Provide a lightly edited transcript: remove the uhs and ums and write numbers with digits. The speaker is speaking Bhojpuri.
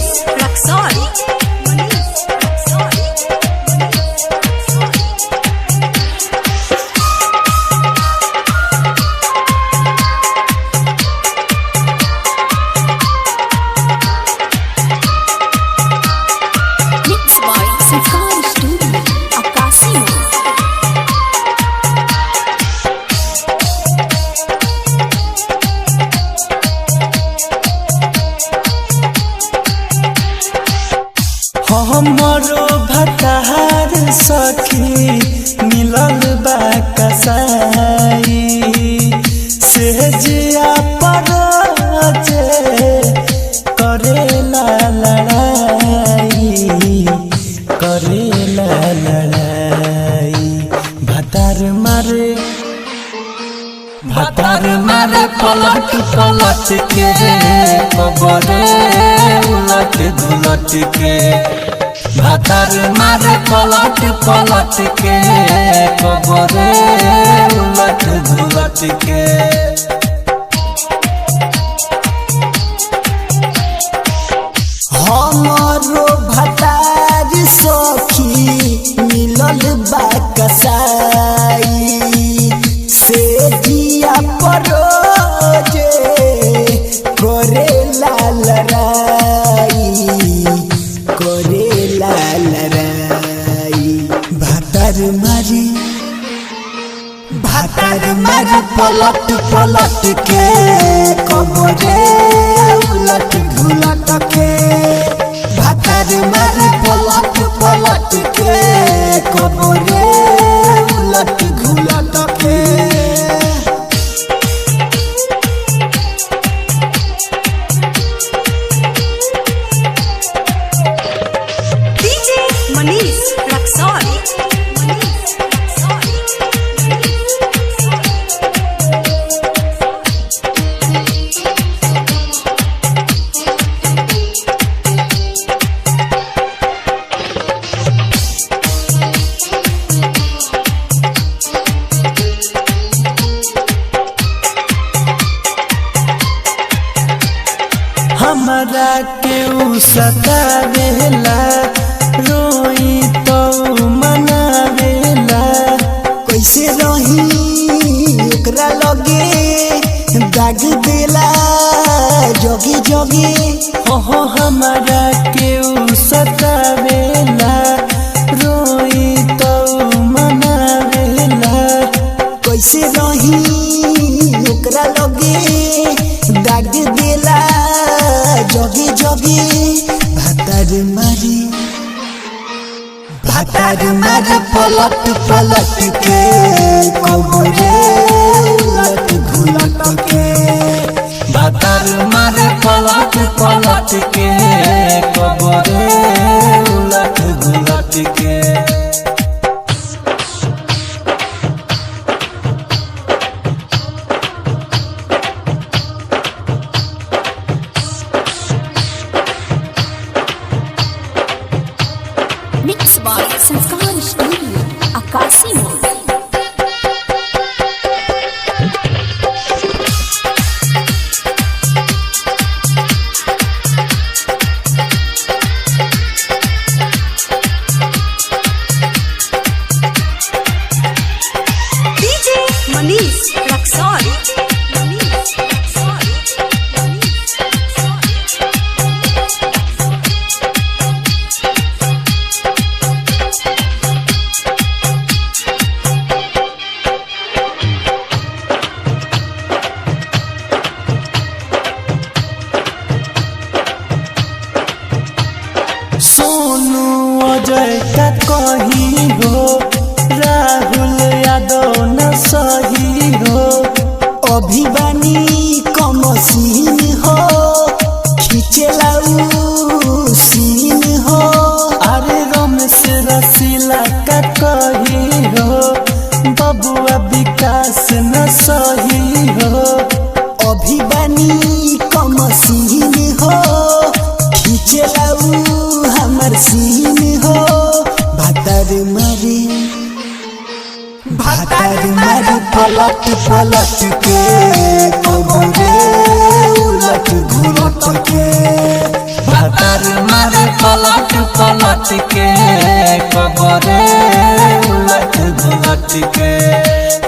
Manish Raksol. हमरो भतार सखी मिलल बा कसाई से जिया परोजे करेला लड़ाई भतार मारे पलट पलट के कबरे उलट दुलट के भतार मारे पलट पलट के कबरे उलट दुलट के हमरो भतार सखी मिलल बा कसाई से जिया परोजे करेला लड़ाई भतार मारी पलट पलट के कबरे उलट घुलट के भतार मारी पलट पलट के कबरे उलट घुलट के DJ Manish Raksol. हमरा के उ सतावेला रोई तो मनावेला कैसे रही ओकरा लगे दाग देला जोगी जोगी हो हमरा के उ सतावेला रोई तो मनावेला कैसे रही ओकरा लगे दाग देला जोगी जोगी भतार मारी पलट पलट के कबरे उलट घुलट के भतार मारी पलट पलट के कबरे उलट घुलट के Mixed by Sanskar Studio, Akasi Mode. DJ Manish Raksol. Sonu Ajay का कही हो राहुल यादव न सही हो अभिवानी कमसीन हो खींचेला सीन हो अरे रमेश रसीला का कही हो बबुआ विकास न सही हो अभिवानी कमसीन हो खींचेला हमर सीन हो भतार मारी पलट पलट के कबरे उलट घुलट के भतार भातार मारे पलट पलट के कबरे उलट घुलट के।